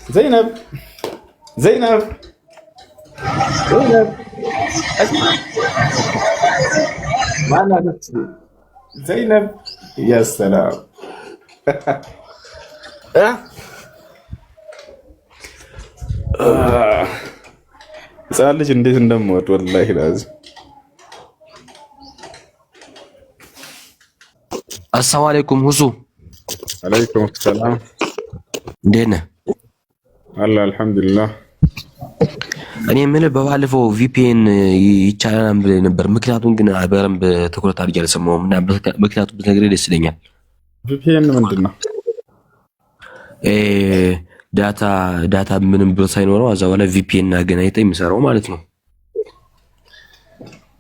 زينب زينب زينب معنا نفسي زينب يا سلام ህፃን ልጅ እንዴት እንደምወድ ወላሂ ላዚም። አሰላሙ አለይኩም ሁሱ። አለይኩም ሰላም። እንዴት ነህ? አለ አልሐምዱሊላህ። እኔ የምልህ በባለፈው ቪፒኤን ይቻላል ብለህ ነበር። ምክንያቱም ግን በደንብ ትኩረት አድርጌ አልሰማሁም እና ምክንያቱም ብትነግረኝ ደስ ይለኛል። ቪፒኤን ምንድን ነው? ዳታ ምንም ብር ሳይኖረው እዛው ላይ ቪፒኤን አገናኝተህ የሚሰራው ማለት ነው።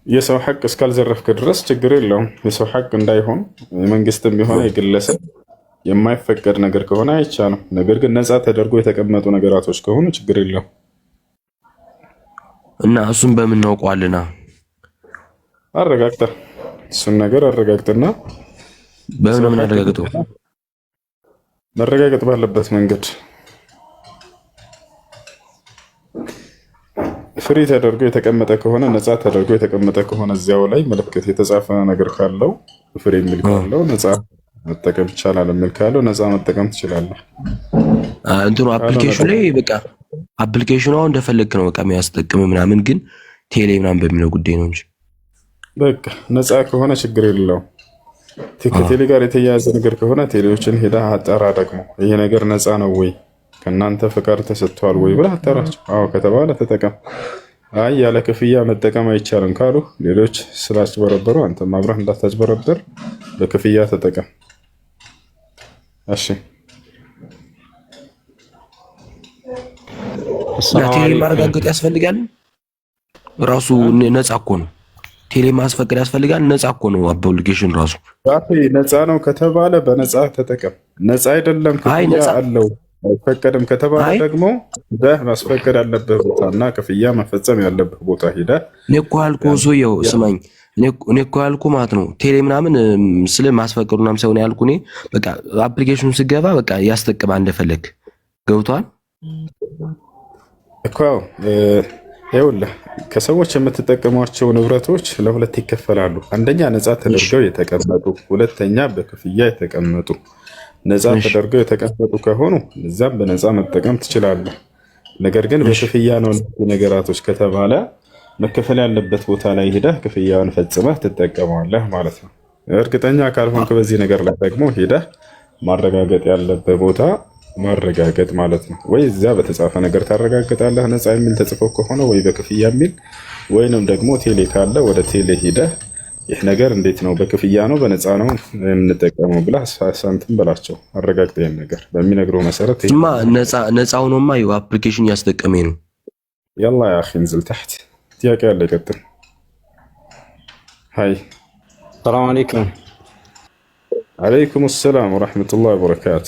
የሰው ሐቅ እስካልዘረፍክ ድረስ ችግር የለውም። የሰው ሐቅ እንዳይሆን የመንግስትም ቢሆን የግለሰብ የማይፈቀድ ነገር ከሆነ አይቻልም። ነገር ግን ነፃ ተደርጎ የተቀመጡ ነገራቶች ከሆኑ ችግር የለውም። እና እሱን በምን እናውቀዋልና? አረጋግጠህ እሱን ነገር አረጋግጥና በምን ነው የምናረጋግጠው? መረጋገጥ ባለበት መንገድ ፍሪ ተደርጎ የተቀመጠ ከሆነ ነፃ ተደርጎ የተቀመጠ ከሆነ እዚያው ላይ ምልክት የተጻፈ ነገር ካለው ፍሪ የሚል ካለው ነፃ መጠቀም ይቻላል የሚል ካለው ነፃ መጠቀም ትችላለህ። እንትኑ አፕሊኬሽኑ ላይ በቃ አፕሊኬሽኑ አሁን እንደፈለክ ነው በቃ የሚያስጠቅም ምናምን፣ ግን ቴሌ ምናምን በሚለው ጉዳይ ነው እንጂ በቃ ነፃ ከሆነ ችግር የለውም። ከቴሌ ጋር የተያያዘ ነገር ከሆነ ቴሌዎችን ሄደህ አጣራ። ደግሞ ይሄ ነገር ነፃ ነው ወይ ከእናንተ ፍቃድ ተሰጥቷል ወይ ብለህ አጣራቸው። አዎ ከተባለ ተጠቀም። አይ ያለ ክፍያ መጠቀም አይቻልም ካሉ ሌሎች ስላጭበረበሩ አንተም አብረህ እንዳታጭበረበር በክፍያ ተጠቀም። እሺ ቴሌ ማረጋገጥ ያስፈልጋል። ራሱ ነፃ እኮ ነው። ቴሌ ማስፈቀድ ያስፈልጋል። ነፃ እኮ ነው አፕሊኬሽን ራሱ። ነፃ ነው ከተባለ በነፃ ተጠቀም። ነፃ አይደለም ክፍያ አለው አይፈቀድም ከተባለ ደግሞ ማስፈቀድ ያለብህ ቦታና ክፍያ መፈጸም ያለብህ ቦታ ሄደህ እኔ እኮ ያልኩህ ሰውዬው ስማኝ፣ እኔ እኮ ያልኩህ ማለት ነው ቴሌ ምናምን ስለ ማስፈቀዱ ምናምን ሳይሆን ያልኩህ እኔ በቃ አፕሊኬሽኑ ስገባ በቃ ያስጠቅማ እንደፈለግ ገብቷል እኮ። ይኸውልህ ከሰዎች የምትጠቀሟቸው ንብረቶች ለሁለት ይከፈላሉ። አንደኛ ነፃ ተደርገው የተቀመጡ፣ ሁለተኛ በክፍያ የተቀመጡ። ነፃ ተደርገው የተቀመጡ ከሆኑ እዛም በነፃ መጠቀም ትችላለህ። ነገር ግን በክፍያ ነው ነገራቶች ከተባለ መከፈል ያለበት ቦታ ላይ ሄደህ ክፍያውን ፈጽመህ ትጠቀመዋለህ ማለት ነው። እርግጠኛ ካልሆንክ በዚህ ነገር ላይ ደግሞ ሄደህ ማረጋገጥ ያለበት ቦታ ማረጋገጥ ማለት ነው። ወይ እዚያ በተጻፈ ነገር ታረጋግጣለህ ነፃ የሚል ተጽፎ ከሆነ፣ ወይ በክፍያ የሚል፣ ወይንም ደግሞ ቴሌ ካለ ወደ ቴሌ ሄደህ ይህ ነገር እንዴት ነው በክፍያ ነው በነፃ ነው የምንጠቀመው ብለህ ሳንቲም በላቸው አረጋግጥ። ይሄን ነገር በሚነግረው መሰረት ነፃ ሆኖማ ይኸው አፕሊኬሽን ያስጠቀመኝ ነው። يلا يا اخي انزل تحت ጥያቄ ያለ ይቀጥል። ሃይ ሰላም አለይኩም። አለይኩም ሰላም ወራህመቱላሂ ወበረካቱ።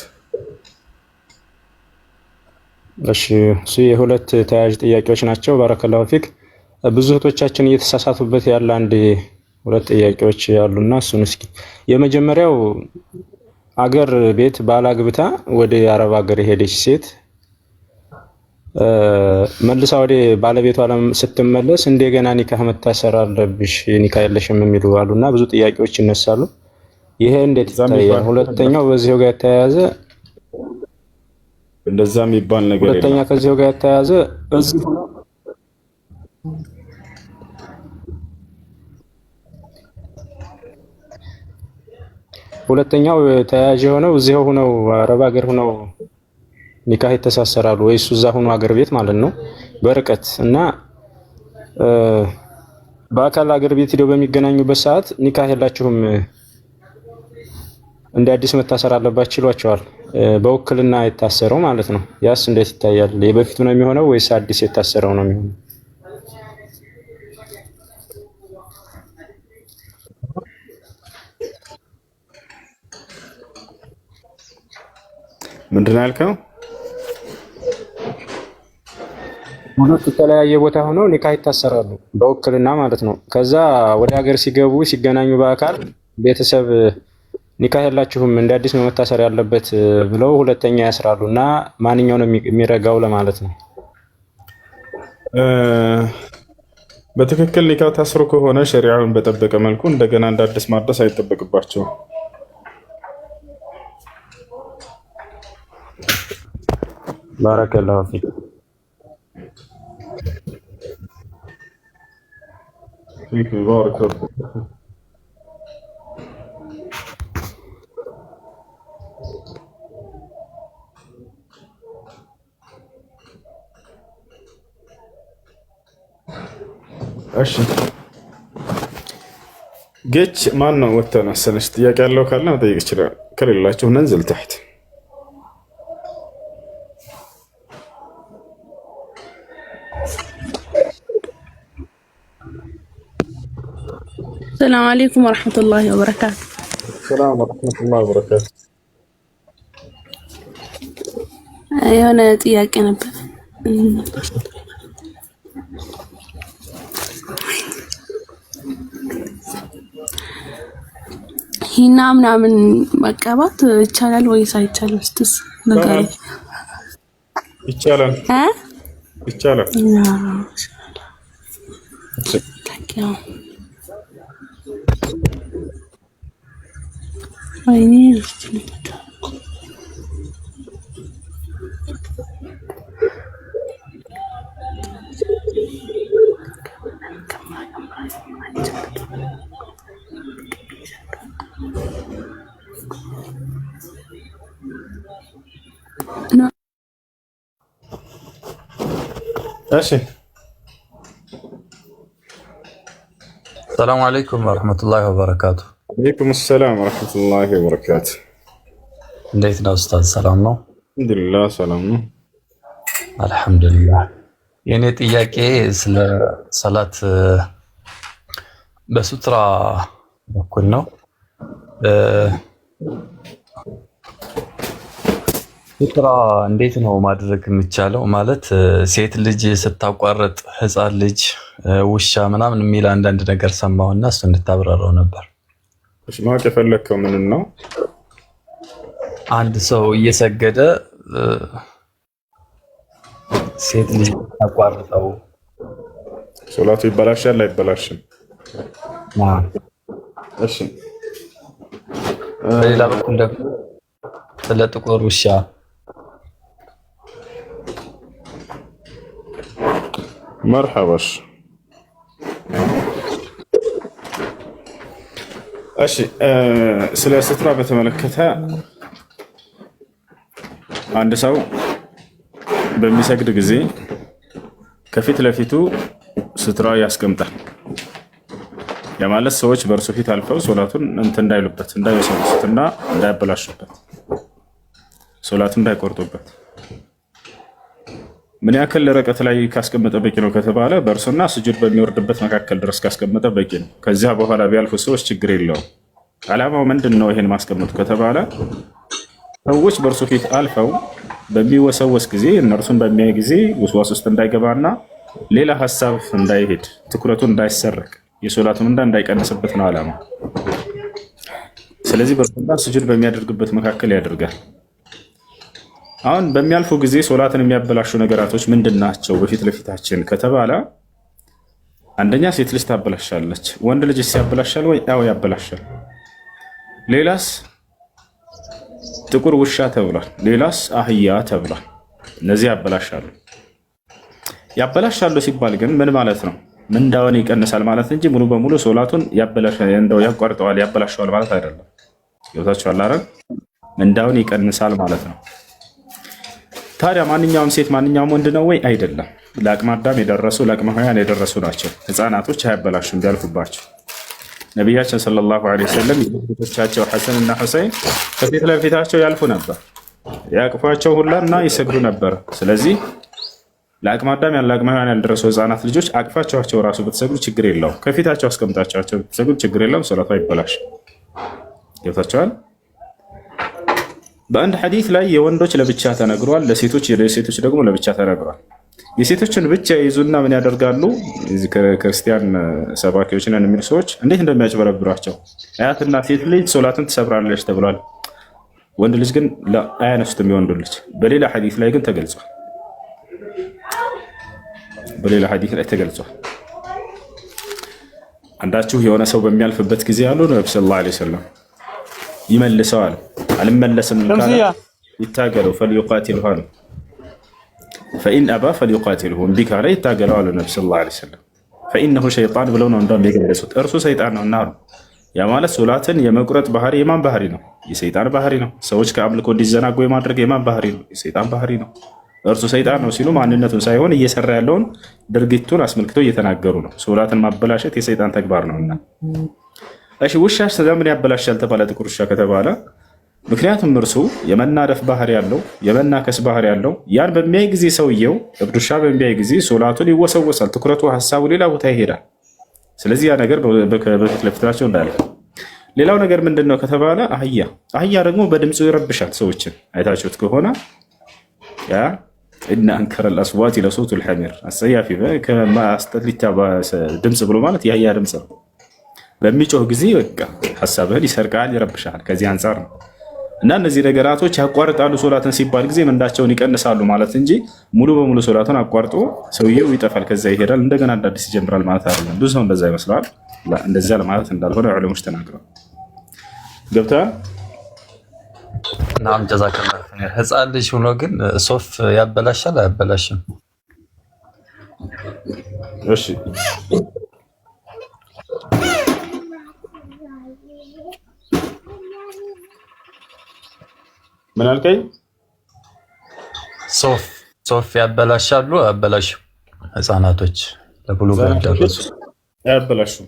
እሺ የሁለት ተያያዥ ጥያቄዎች ናቸው። ባረከላሁ ፊክ። ብዙ እህቶቻችን እየተሳሳቱበት ያለ አንድ ሁለት ጥያቄዎች ያሉና እሱን እስኪ የመጀመሪያው አገር ቤት ባላግብታ ወደ አረብ ሀገር የሄደች ሴት መልሳ ወደ ባለቤቷ ስትመለስ እንደገና ኒካህ መታሰር አለብሽ ኒካህ የለሽም የሚሉ አሉና ብዙ ጥያቄዎች ይነሳሉ። ይሄ እንዴት ይታያል? ሁለተኛው በዚሁ ጋር የተያያዘ እንደዛ የሚባል ነገር የለም። ሁለተኛ ከዚሁ ጋር የተያያዘ እዚህ ሆኖ ሁለተኛው ተያያዥ የሆነው እዚሁ ሆነው አረብ ሀገር ሆነው ኒካህ ይተሳሰራሉ ወይ እሱ እዛ ሆኖ ሀገር ቤት ማለት ነው በርቀት እና በአካል ሀገር ቤት ሄደው በሚገናኙበት ሰዓት ኒካህ የላችሁም እንደ አዲስ መታሰር አለባችሁ ይሏቸዋል። በውክልና የታሰረው ማለት ነው። ያስ እንዴት ይታያል? የበፊቱ ነው የሚሆነው ወይስ አዲስ የታሰረው ነው የሚሆነው? ምንድን ነው ያልከው? ሁለት የተለያየ ቦታ ሆነው ኒካህ ይታሰራሉ በውክልና ማለት ነው። ከዛ ወደ ሀገር ሲገቡ ሲገናኙ በአካል ቤተሰብ ኒካህ ያላችሁም እንደ አዲስ ነው መታሰር ያለበት ብለው ሁለተኛ ያስራሉና ማንኛው ነው የሚረጋው ለማለት ነው። በትክክል ኒካህ ታስሮ ከሆነ ሸሪዓውን በጠበቀ መልኩ እንደገና እንደ አዲስ ማድረስ አይጠበቅባቸውም። ባረከላሁ ፊክ። እሺ ጌች ማን ነው ወጥተህ መሰለሽ? ጥያቄ ያለው ካለ መጠየቅ ይችላል። ከሌላችሁ ነንዝል ተحت። السلام عليكم ورحمة الله وبركاته. السلام ورحمة الله وبركاته. የሆነ ጥያቄ ነበር። ሂና ምናምን መቀባት ይቻላል ወይስ አይቻልም? እስኪ ነገር ይቻላል ይቻላል። ወይኔ ماشي. السلام عليكم ورحمة الله وبركاته. عليكم السلام ورحمة الله وبركاته. እንዴት ነው ኡስታዝ? ሰላም ነው? አልሐምዱሊላህ ሰላም ነው። አልሐምዱሊላህ። የኔ ጥያቄ ስለ ሰላት በሱትራ በኩል ነው። ሱትራ እንዴት ነው ማድረግ የሚቻለው? ማለት ሴት ልጅ ስታቋርጥ ህፃን ልጅ ውሻ ምናምን የሚል አንዳንድ ነገር ሰማሁና እሱ እንድታብራራው ነበር። እሺ ማወቅ የፈለግከው ምን ነው? አንድ ሰው እየሰገደ ሴት ልጅ ታቋርጠው ሶላቱ ይበላሻል አይበላሽም? እሺ በሌላ በኩል ደግሞ ስለ ጥቁር ውሻ መርሐባሽ። እሺ ስለ ስትራ በተመለከተ አንድ ሰው በሚሰግድ ጊዜ ከፊት ለፊቱ ስትራ ያስቀምጣል። ያ ማለት ሰዎች በእርሱ ፊት አልፈው ሶላቱን እንትን እንዳይሉበት፣ እንዳይወሰዱትና እንዳያበላሹበት፣ ሶላቱን እንዳይቆርጡበት። ምን ያክል ርቀት ላይ ካስቀመጠ በቂ ነው ከተባለ በእርሱና ስጁድ በሚወርድበት መካከል ድረስ ካስቀመጠ በቂ ነው። ከዚያ በኋላ ቢያልፉ ሰዎች ችግር የለውም። ዓላማው ምንድን ነው ይሄን ማስቀመጡ ከተባለ ሰዎች በእርሱ ፊት አልፈው በሚወሰወስ ጊዜ እነርሱን በሚያይ ጊዜ ውስዋስ ውስጥ እንዳይገባና ሌላ ሀሳብ እንዳይሄድ፣ ትኩረቱን እንዳይሰረቅ፣ የሶላቱ ምንዳ እንዳይቀንስበት ነው ዓላማው። ስለዚህ በእርሱና ስጁድ በሚያደርግበት መካከል ያደርጋል። አሁን በሚያልፉ ጊዜ ሶላትን የሚያበላሹ ነገራቶች ምንድን ናቸው በፊት ለፊታችን ከተባለ አንደኛ ሴት ልጅ ታበላሻለች። ወንድ ልጅ ያበላሻል ወይ? አዎ ያበላሻል። ሌላስ ጥቁር ውሻ ተብሏል። ሌላስ አህያ ተብሏል። እነዚህ ያበላሻሉ። ያበላሻሉ ሲባል ግን ምን ማለት ነው? ምንዳውን ይቀንሳል ማለት እንጂ ሙሉ በሙሉ ሶላቱን ያቋርጠዋል ያበላሻዋል ማለት አይደለም። ይወታችኋል አይደል? ምንዳውን ይቀንሳል ማለት ነው። ታዲያ ማንኛውም ሴት ማንኛውም ወንድ ነው ወይ? አይደለም። ለአቅመ አዳም የደረሱ ለአቅመ ሔዋን የደረሱ ናቸው። ህፃናቶች አያበላሹም ቢያልፉባቸው። ነቢያችን ሰለላሁ ዐለይሂ ወሰለም ልጆቻቸው ሐሰን እና ሁሰይን ከፊት ለፊታቸው ያልፉ ነበር፣ ያቅፏቸው ሁላ እና ይሰግዱ ነበር። ስለዚህ ለአቅመ አዳም ለአቅመ ሔዋን ያልደረሱ ህፃናት ልጆች አቅፋቸው ራሱ ብትሰግዱ ችግር የለውም። ከፊታቸው አስቀምጣቸው ብትሰግዱ ችግር የለውም። ሶላቱ አይበላሽም። ገብታችኋል? በአንድ ሐዲስ ላይ የወንዶች ለብቻ ተነግሯል፣ ለሴቶች ደግሞ ለብቻ ተነግሯል። የሴቶችን ብቻ ይዙና ምን ያደርጋሉ? እዚህ ክርስቲያን ሰባኪዎች ነን የሚሉ ሰዎች እንዴት እንደሚያጭበረብሯቸው አያትና ሴት ልጅ ሶላትን ትሰብራለች ተብሏል። ወንድ ልጅ ግን አያነሱትም። የወንድ ልጅ በሌላ ሐዲስ ላይ ግን ተገልጿል። በሌላ ሐዲስ ላይ ተገልጿል። አንዳችሁ የሆነ ሰው በሚያልፍበት ጊዜ ያሉ ነብዩ ሰለላሁ ዐለይሂ ወሰለም ይመልሰዋል። አልመለስም ካለ ይታገለው ፈልዩቃቲልሁ አሉ። ፈኢን አባ ፈልዩቃቲልሁ እምቢ ካለ ይታገለው አሉ ነብዩ ሰለላሁ ዐለይሂ ወሰለም። ፈኢነሁ ሸይጣን ብለው ነው እንደውም የገለጹት። እርሱ ሰይጣን ነውና አሉ። ያ ማለት ሶላትን የመቁረጥ ባህሪ የማን ባህሪ ነው? የሰይጣን ባህሪ ነው። ሰዎች ከአምልኮ እንዲዘናጉ የማድረግ የማን ባህሪ ነው? የሰይጣን ባህሪ ነው። እርሱ ሰይጣን ነው ሲሉ ማንነቱን ሳይሆን እየሰራ ያለውን ድርጊቱን አስመልክቶ እየተናገሩ ነው። ሶላትን ማበላሸት የሰይጣን ተግባር ነውና። እሺ ውሻ ስለምን ያበላሻል ተባለ? ጥቁር ውሻ ከተባለ ምክንያቱም እርሱ የመናደፍ ባህሪ ያለው የመናከስ ባህሪ ያለው ያን በሚያይ ጊዜ ሰውየው እብድ ውሻ በሚያይ ጊዜ ሶላቱን ይወሰወሳል። ትኩረቱ ሀሳቡ ሌላ ቦታ ይሄዳል። ስለዚህ ያ ነገር በፊት ለፊታቸው እንዳለ። ሌላው ነገር ምንድን ነው ከተባለ አህያ ደግሞ በድምፁ ይረብሻል ሰዎችን። አይታችሁት ከሆነ ያ እና አንከረል አስዋት ለሶቱል ሐሚር አሰያፊ ከማስተሊታ ድምፅ ብሎ ማለት የአህያ ድምፅ ነው። በሚጮህ ጊዜ በቃ ሐሳብህን ይሰርቃል፣ ይረብሻል። ከዚህ አንጻር ነው እና እነዚህ ነገራቶች ያቋርጣሉ ሶላትን ሲባል ጊዜ ምንዳቸውን ይቀንሳሉ ማለት እንጂ ሙሉ በሙሉ ሶላትን አቋርጦ ሰውየው ይጠፋል፣ ከዛ ይሄዳል፣ እንደገና እንደ አዲስ ይጀምራል ማለት አይደለም። ብዙ ሰው እንደዛ ይመስላል። እንደዛ ለማለት እንዳልሆነ ዑለሞች ተናግረዋል። ገብቶሃል? ናም ጀዛከላ። ህፃን ልጅ ሆኖ ግን ሶፍ ያበላሻል አያበላሽም? እሺ ምን አልከኝ? ሶፍ ያበላሻሉ አያበላሽም? ህፃናቶች ለብሉግ ያደረሱ አያበላሹም።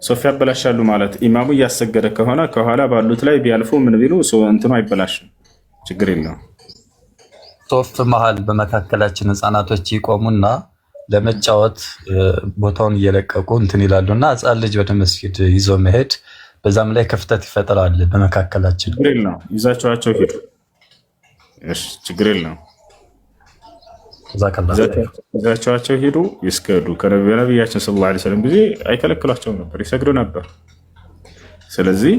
ሶፍ ያበላሻሉ ማለት ኢማሙ እያሰገደ ከሆነ ከኋላ ባሉት ላይ ቢያልፉ ምን ቢሉ እንትኑ አይበላሽም፣ ችግር የለውም። ሶፍ መሀል በመካከላችን ህፃናቶች ይቆሙና ለመጫወት ቦታውን እየለቀቁ እንትን ይላሉና ህፃን ልጅ ወደ መስጊድ ይዞ መሄድ በዛም ላይ ክፍተት ይፈጥራል በመካከላችን። ችግር የለውም፣ ይዛቸዋቸው ሂዱ። እሺ ችግር የለውም፣ ይዛቸዋቸው ሂዱ፣ ይስገዱ። ከነቢያችን ሰለላሁ ዐለይሂ ወሰለም ጊዜ አይከለክሏቸውም ነበር፣ ይሰግዱ ነበር። ስለዚህ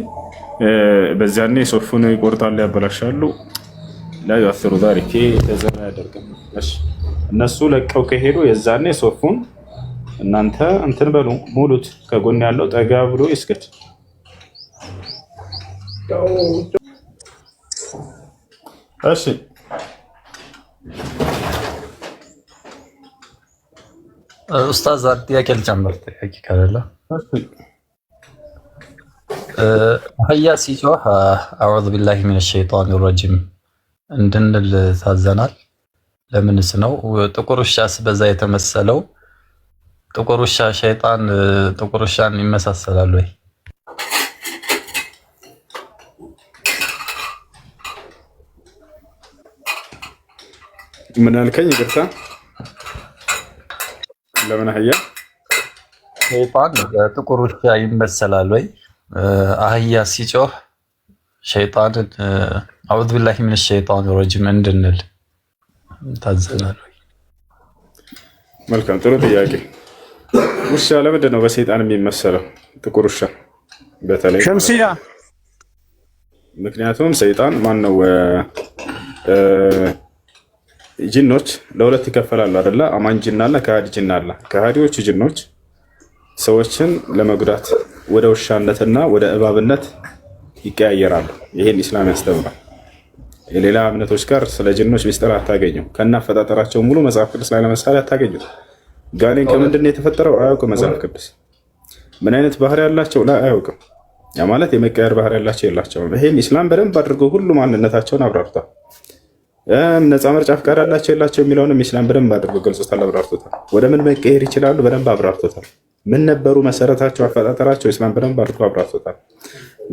በዚያኔ ሶፉን ይቆርጣሉ፣ ያበላሻሉ። ላ ዩአሲሩ ዛሊክ ተዘና ያደርጋል። እነሱ ለቀው ከሄዱ የዛኔ ሶፉን እናንተ እንትን በሉ ሙሉት። ከጎን ያለው ጠጋ ብሎ ይስገድ። እሺ ኡስታዝ ጥያቄ ልጨምር። ጥያቄ ካለ አህያ ሲጮህ አዑዙ ቢላሂ ሚነ ሸይጣን ረጂም እንድንል ታዘናል። ለምንስ ነው? ጥቁር ውሻስ በዛ የተመሰለው? ጥቁር ውሻ ሸይጣን ጥቁር ውሻን ይመሳሰላል ወይ? ምን አልከኝ? ይቅርታ። ለምን አህያ ሸይጣን ጥቁር ውሻ ይመሰላል ወይ? አህያ ሲጮህ ሸይጣንን አዑዙ ቢላሂ ሚነ ሸይጣን ረጂም እንድንል ታዘናል ወይ? መልካም፣ ጥሩ ጥያቄ። ውሻ ለምንድን ነው በሰይጣን የሚመሰለው? ጥቁር ውሻ በተለይ ሸምሲያ። ምክንያቱም ሰይጣን ማን ነው? ጅኖች ለሁለት ይከፈላሉ አይደለ? አማኝ ጅን አለ፣ ከሃዲ ጅን አለ። ከሃዲዎቹ ጅኖች ሰዎችን ለመጉዳት ወደ ውሻነትና ወደ እባብነት ይቀያየራሉ። ይሄን ኢስላም ያስተምራል። የሌላ እምነቶች ጋር ስለ ጅኖች ሚስጥር አታገኙም። ከናፈጣጠራቸው ሙሉ መጽሐፍ ቅዱስ ላይ ለምሳሌ አታገኙም። ጋኔን ከምንድን ነው የተፈጠረው? አያውቅም መጽሐፍ ቅዱስ። ምን አይነት ባህሪ ያላቸው ላይ አያውቅም። ያ ማለት የመቀየር ባህሪ ያላቸው የላቸውም። ይሄን ኢስላም በደንብ አድርጎ ሁሉ ማንነታቸውን አብራርቷል። ነፃ ምርጫ ፍቃድ አላቸው የላቸው የሚለውንም ኢስላም በደንብ አድርጎ ገልጾታል፣ አብራርቶታል። ወደ ምን መቀየር ይችላሉ በደንብ አብራርቶታል። ምን ነበሩ መሰረታቸው፣ አፈጣጠራቸው ኢስላም በደንብ አድርጎ አብራርቶታል።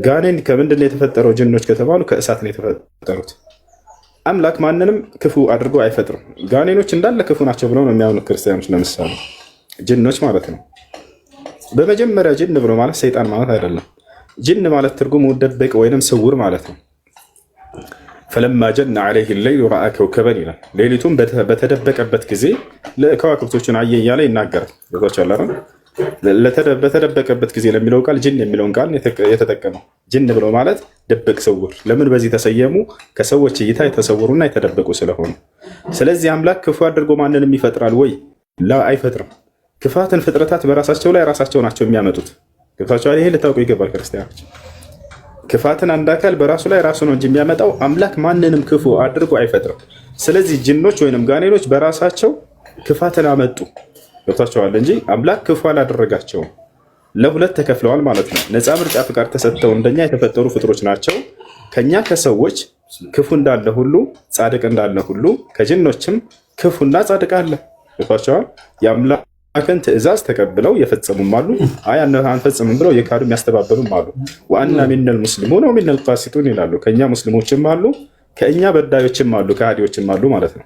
ጋኔን ከምንድን ነው የተፈጠረው? ጅኖች ከተባሉ ከእሳት ነው የተፈጠሩት። አምላክ ማንንም ክፉ አድርጎ አይፈጥርም። ጋኔኖች እንዳለ ክፉ ናቸው ብለው ነው የሚያምኑ ክርስቲያኖች። ለምሳሌ ጅኖች ማለት ነው። በመጀመሪያ ጅን ብሎ ማለት ሰይጣን ማለት አይደለም። ጅን ማለት ትርጉሙ ደበቅ ወይንም ስውር ማለት ነው። ፈለማ ጀነ ዐለይሂ ለይሉ ረአ ከውከበን ይላል። ሌሊቱን በተደበቀበት ጊዜ ከዋክብቶችን አየ እያለ ይናገራል። በተደበቀበት ጊዜ ለሚለው ቃል ጅን የሚለውን ቃል የተጠቀመው ጅን ብሎ ማለት ድብቅ ስውር። ለምን በዚህ ተሰየሙ? ከሰዎች እይታ የተሰወሩና የተደበቁ ስለሆኑ። ስለዚህ አምላክ ክፉ አድርጎ ማንንም ይፈጥራል ወይ? ላ አይፈጥርም። ክፋትን ፍጥረታት በራሳቸው ላይ ራሳቸው ናቸው የሚያመጡት። ገብታችኋል? ይሄ ልታውቁ ይገባል ክርስቲያኖች። ክፋትን አንድ አካል በራሱ ላይ ራሱ ነው እንጂ የሚያመጣው አምላክ ማንንም ክፉ አድርጎ አይፈጥርም። ስለዚህ ጅኖች ወይንም ጋኔኖች በራሳቸው ክፋትን አመጡ። ገብታችኋል? እንጂ አምላክ ክፉ አላደረጋቸውም። ለሁለት ተከፍለዋል ማለት ነው። ነፃ ምርጫ ፍቃድ ተሰጥተው እንደኛ የተፈጠሩ ፍጥሮች ናቸው። ከኛ ከሰዎች ክፉ እንዳለ ሁሉ ጻድቅ እንዳለ ሁሉ ከጅኖችም ክፉና ጻድቅ አለ። ገብታችኋል? የአምላክን ትእዛዝ ተቀብለው የፈጸሙም አሉ፣ አይ አንፈጽምም ብለው የካዱ የሚያስተባበሉም አሉ። ወአና ሚነል ሙስሊሙን ወሚነል ቃሲጡን ይላሉ። ከኛ ሙስሊሞችም አሉ፣ ከእኛ በዳዮችም አሉ፣ ከሃዲዎችም አሉ ማለት ነው።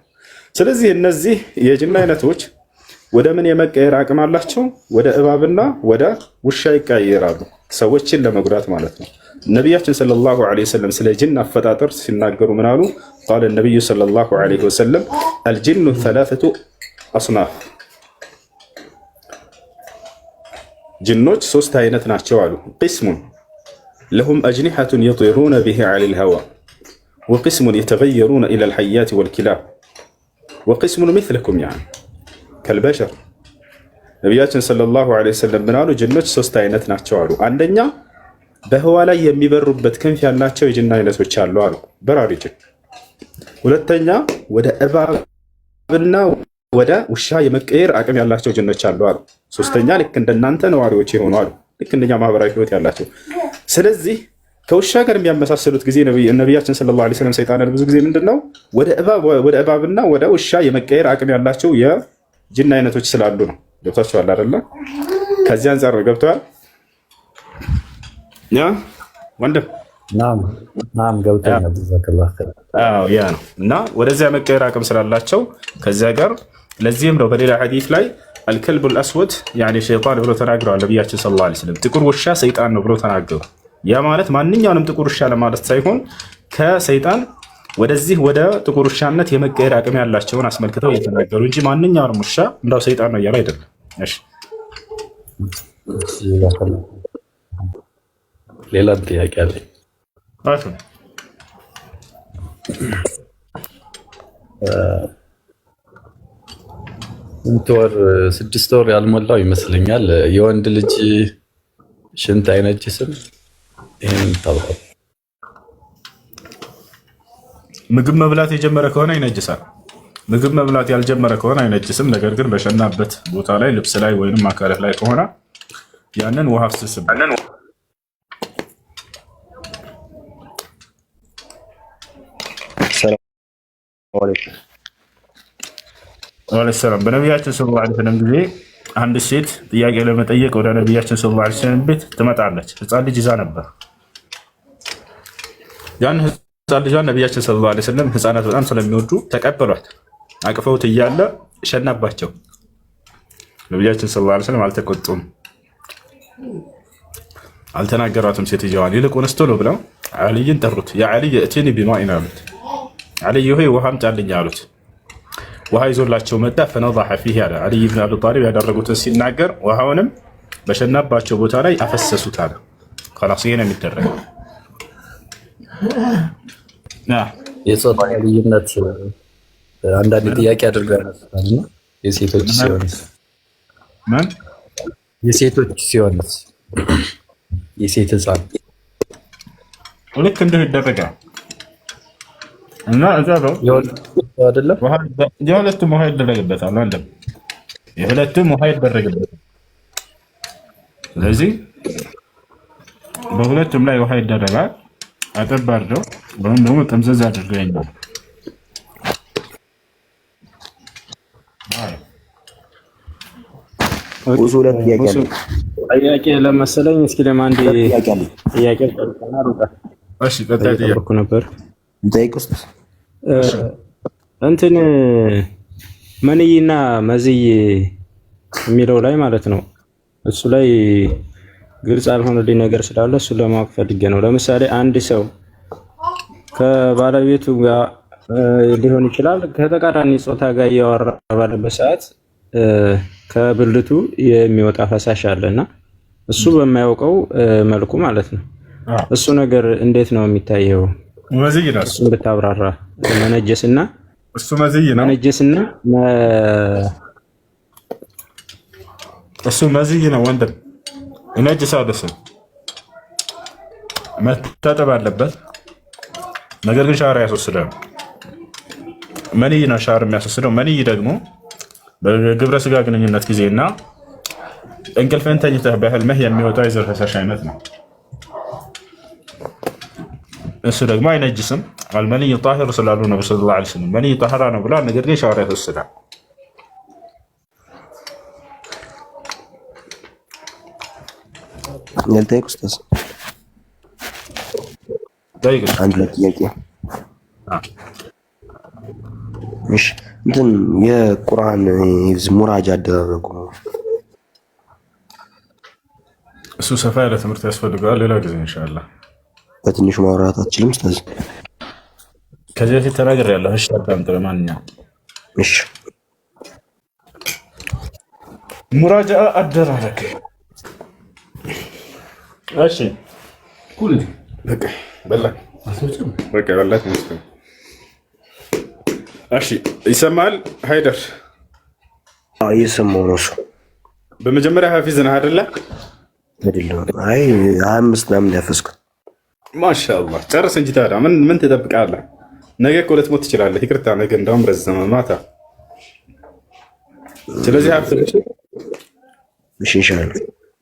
ስለዚህ እነዚህ የጅን አይነቶች ወደ ምን የመቀየር አቅም አላቸው? ወደ እባብና ወደ ውሻ ይቀየራሉ፣ ሰዎችን ለመጉዳት ማለት ነው። ነቢያችን ሰለላሁ ዐለይሂ ወሰለም ስለ ጅን አፈጣጠር ሲናገሩ ምን አሉ? ቃለ ነቢዩ ሰለላሁ ዐለይሂ ወሰለም አልጅኑ ሰላሰቱ አስናፍ፣ ጅኖች ሶስት አይነት ናቸው አሉ። ቂስሙን ለሁም አጅኒሐቱን የጢሩነ ቢሂ ዐለል ሀዋ ወቂስሙን የተገየሩነ ኢለል ሐያት ወልኪላብ ወቂስሙን ሚስለኩም ያኒ ከልበሸር። ነቢያችን ሰለላሁ ዐለይሂ ወሰለም ምን አሉ? ጅኖች ሶስት አይነት ናቸው አሉ። አንደኛ በህዋ ላይ የሚበሩበት ክንፍ ያላቸው የጅን አይነቶች አሉ አሉ፣ በራሪ ጅን። ሁለተኛ ወደ እባብና ወደ ውሻ የመቀየር አቅም ያላቸው ጅኖች አሉ አሉ። ሶስተኛ ልክ እንደናንተ ነዋሪዎች የሆኑ አሉ፣ ልክ እንደኛ ማህበራዊ ህይወት ያላቸው። ስለዚህ ከውሻ ጋር የሚያመሳሰሉት ጊዜ ነቢያችን ሰለላሁ ዐለይሂ ወሰለም ሰይጣንን ብዙ ጊዜ ምንድነው ወደ እባብና ወደ ውሻ የመቀየር አቅም ያላቸው ጅን አይነቶች ስላሉ ነው። ገብታችኋል አይደለ? ከዚህ አንፃር ነው። ገብተዋል ያ ወንድም? ናም ገብተኛል። ጀዛከላህ ኸይር። አዎ ያ ነው። እና ወደዚያ መቀየር አቅም ስላላቸው ከዚያ ጋር ለዚህም ነው በሌላ ሐዲስ ላይ አልከልቡል አስወድ ያኒ ሸይጣን ብሎ ተናግረዋል ነቢያችን ሰለላሁ ዐለይሂ ወሰለም። ጥቁር ውሻ ሰይጣን ነው ብሎ ተናገሩ። ያ ማለት ማንኛውንም ጥቁር ውሻ ለማለት ሳይሆን ከሰይጣን ወደዚህ ወደ ጥቁር ውሻነት የመቀየር አቅም ያላቸውን አስመልክተው እየተናገሩ እንጂ ማንኛውንም ውሻ እንዳው ሰይጣን ነው እያሉ አይደለም። እሺ ሌላ ጥያቄ አለኝ። አቶ ስንት ወር 6 ወር ያልሞላው ይመስለኛል የወንድ ልጅ ሽንት አይነጅስም? ይሄን ታውቃለህ? ምግብ መብላት የጀመረ ከሆነ ይነጅሳል። ምግብ መብላት ያልጀመረ ከሆነ አይነጅስም። ነገር ግን በሸናበት ቦታ ላይ ልብስ ላይ ወይንም አካልህ ላይ ከሆነ ያንን ውሃ አፍስስበት። ሰላም በነቢያችን ሰለላሁ ዐለይሂ ወሰለም ጊዜ አንድ ሴት ጥያቄ ለመጠየቅ ወደ ነቢያችን ሰለላሁ ዐለይሂ ወሰለም ቤት ትመጣለች። ህፃን ልጅ ይዛ ነበር። ያን ህፃን ልጇን ነቢያችን ሰለላሁ ዐለይሂ ወሰለም ህፃናት በጣም ስለሚወዱ ተቀበሏት። አቅፈውት እያለ ሸናባቸው። ነቢያችን ሰለላሁ ዐለይሂ ወሰለም አልተቆጡም፣ አልተናገሯትም ሴትዮዋን። ይልቁንስ ቶሎ ብለው አልይን ጠሩት። ያ አልይ እቲኒ ቢማኢን አሉት። አልይ ሆይ ውሃ አምጣልኝ አሉት። ውሃ ይዞላቸው መጣ። ፈነضሐ ፊህ አለ አልይ ብን አቢ ጣሊብ ያደረጉትን ሲናገር ውሃውንም በሸናባቸው ቦታ ላይ አፈሰሱት አለ። خلاص ይሄ ነው የሚደረገው። የጾታ ልዩነት አንዳንድ ጥያቄ አድርገው ያነሳልና የሴቶች ሲሆንስ ማን የሴቶች ሲሆንስ የሴት ህፃን ልክ እንዲሁ ይደረጋል እና እዛ ነው አይደለም? የሁለቱም ውሃ ይደረግበታል። አንደም የሁለቱም ውሃ ይደረግበታል። ስለዚህ በሁለቱም ላይ ውሃ ይደረጋል። አጠብ አድርገው ወይም ደግሞ ጠምዘዝ አድርገው ይኛል። ጥያቄ ለመሰለኝ እስኪ ለማንዲ ጥያቄ እሺ ቀጣይ ጥያቄ ነበር እንጠይቅ ውስጥ እንትን መንይና መዝይ የሚለው ላይ ማለት ነው። እሱ ላይ ግልጽ ያልሆነልኝ ነገር ስላለ እሱን ለማወቅ ፈልጌ ነው። ለምሳሌ አንድ ሰው ከባለቤቱ ጋር ሊሆን ይችላል ከተቃራኒ ጾታ ጋር እያወራ ባለበት ሰዓት ከብልቱ የሚወጣ ፈሳሽ አለና እሱ በማያውቀው መልኩ ማለት ነው። እሱ ነገር እንዴት ነው የሚታየው? መዝይ ነው። እሱ ብታብራራ። መነጀስና እሱ መዝይ ነው። መነጀስና እሱ መዝይ ነው። ወንድም ይነጅሳል። እሱ መታጠብ አለበት። ነገር ግን ሻር ያስወስዳል። መንይ ነው ሻር የሚያስወስደው። መንይ ደግሞ በግብረ ስጋ ግንኙነት ጊዜና እንቅልፍን ተኝተህ በህልምህ የሚወጣው የዘር ፈሳሽ አይነት ነው። እሱ ደግሞ አይነጅስም። አልመንይ ጣሂር ስላሉ ነብዩ ሰለላሁ ዐለይሂ ወሰለም መንይ ጣህራ ነው ብሏል። ነገር ግን ሻወር ያስወስዳል። ያልጠይቅ ኡስታዝ አንድ ጥያቄ። እሺ እንትን የቁርአን ሙራጃ አደረጉ እሱ ሰፋ ያለ ትምህርት ያስፈልገዋል። ሌላ ጊዜ ኢንሻአላህ በትንሹ ማውራት አትችልም ኡስታዝ? ከዚህ በፊት ተናግሬያለሁ። እሺ አዳምጥ። ለማንኛውም እሺ ሙራጃ አደረግ። እሺ ኩል በቃ በላ በቃ በላ። እሺ ይሰማል ሃይደር? አይ ይሰማው ነው። እሱ በመጀመሪያ ሐፊዝ ነህ አይደለ? አይደለም። አይ 25 ምናምን ያፈስኩት። ማሻአላህ ጨርስ እንጂ ታዲያ ምን ትጠብቃለህ? ነገ እኮ ልትሞት ትችላለህ። ይቅርታ ነገ እንደውም ረዘመ ማታ። ስለዚህ ሐፊዝ እሺ ኢንሻአላህ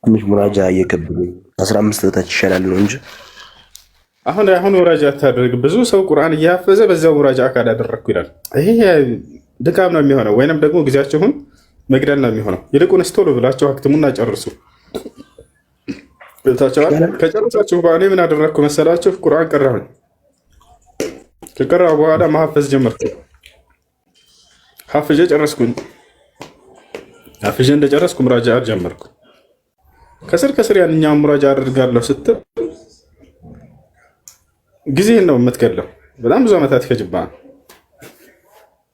ትንሽ ሙራጃ እየከበደ 15 በታች ይሻላል ነው እንጂ አሁን ሙራጃ ታደርግ። ብዙ ሰው ቁርአን እያፈዘ በዛው ሙራጃ ካላደረኩ ይላል። ይሄ ድካም ነው የሚሆነው፣ ወይንም ደግሞ ጊዜያችሁን መግደል ነው የሚሆነው። ይልቁንስ ቶሎ ብላችሁ አክትሙና ጨርሱ። ከጨረሳችሁ በኋላ ምን አደረግኩ መሰላችሁ? ቁርአን ቀራሁኝ። ከቀራሁ በኋላ ማሐፈዝ ጀመርኩ። ሐፍዤ ጨረስኩኝ። ሐፍዤ እንደጨረስኩ ሙራጃ ጀመርኩ። ከስር ያንኛውን ሙራጃ አደርጋለሁ ስትል ጊዜህን ነው የምትገለው። በጣም ብዙ ዓመታት ይፈጅብሃል።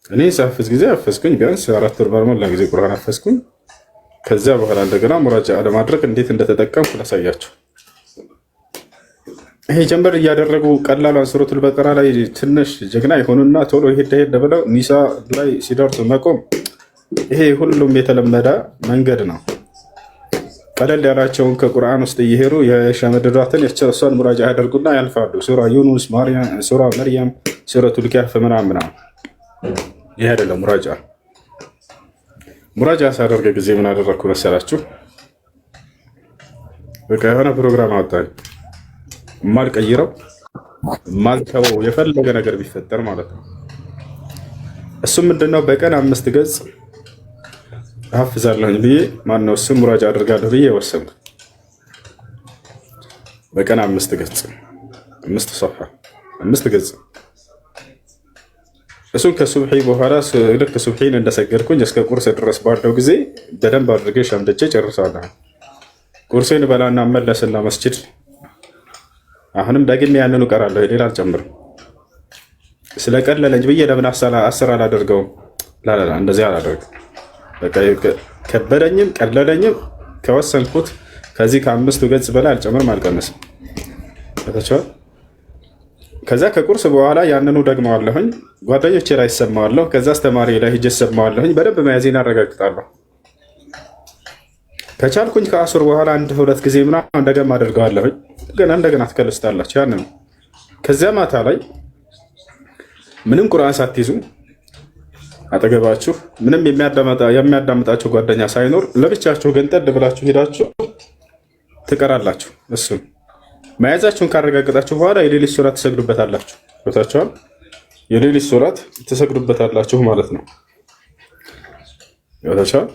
እኔ ሳፍዝ ጊዜ አፈዝኩኝ። ቢያንስ 4 ወር ባልሞላ ጊዜ ቁርአን አፈዝኩኝ። ከዚያ በኋላ እንደገና ሙራጃ ለማድረግ እንዴት እንደተጠቀምኩ ላሳያችሁ። ይሄ ጀንበር እያደረጉ ቀላሏን ሱረቱል በቀራ ላይ ትንሽ ጀግና የሆኑና ቶሎ ሄድ ብለው ኒሳ ላይ ሲደርሱ መቆም፣ ይሄ ሁሉም የተለመደ መንገድ ነው። ቀለል ያላቸውን ከቁርአን ውስጥ እየሄዱ የሸመደዷትን እሷን ሙራጃ ያደርጉና ያልፋሉ። ሱራ ዩኑስ፣ ሱራ መርያም፣ ሱረቱል ከህፍ ምናምን። ይሄ አይደለም ሙራጃ። ሙራጃ ሳደርግ ጊዜ ምን አደረግኩ መሰላችሁ? በቃ የሆነ ፕሮግራም አወጣኝ። የማልቀይረው የማልተወው የፈለገ ነገር ቢፈጠር ማለት ነው። እሱም ምንድነው? በቀን 5 ገጽ ሐፍዛለሁኝ ብዬ ማነው እሱም ሙራጃ አድርጋለሁ ብዬ ወሰንኩ። በቀን 5 ገጽ 5 ሰፍሐ 5 ገጽ። እሱን ከሱብሒ በኋላ ልክ ሱብሒን እንደሰገድኩኝ እስከ ቁርስ ድረስ ባለው ጊዜ በደንብ አድርጌ ሸምድጄ ጨርሳለሁ። ቁርሴን በላና መለስና መስጂድ አሁንም ደግሜ ያንኑ እቀራለሁ። ሌላ አልጨምርም። ስለቀለለኝ ብዬ ለምን 10 አላደርገውም? ላላ እንደዚህ አላደርግም። በቃ ከበደኝም ቀለለኝም ከወሰንኩት ከዚህ ከ5 ገጽ በላይ አልጨምርም አልቀንስም። ከተቻለ ከዛ ከቁርስ በኋላ ያንኑ ደግመዋለሁኝ። ጓደኞቼ ላይ ሰማዋለሁ። ከዛ አስተማሪ ላይ ሂጅ ሰማዋለሁኝ። በደንብ መያዜን አረጋግጣለሁ። ከቻልኩኝ ከአሱር በኋላ 1-2 ጊዜ ምናምን እንደገና አደርገዋለሁኝ። እንደገና ትከልስታላችሁ ያንኑ። ከዚያ ማታ ላይ ምንም ቁርአን ሳትይዙ አጠገባችሁ ምንም የሚያዳምጣችሁ ጓደኛ ሳይኖር ለብቻችሁ ገንጠል ብላችሁ ሄዳችሁ ትቀራላችሁ። እሱን መያዛችሁን ካረጋገጣችሁ በኋላ የሌሊት ሶላት ትሰግዱበታላችሁ። ቦታችኋል። የሌሊት ሶላት ትሰግዱበታላችሁ ማለት ነው። ቦታችኋል።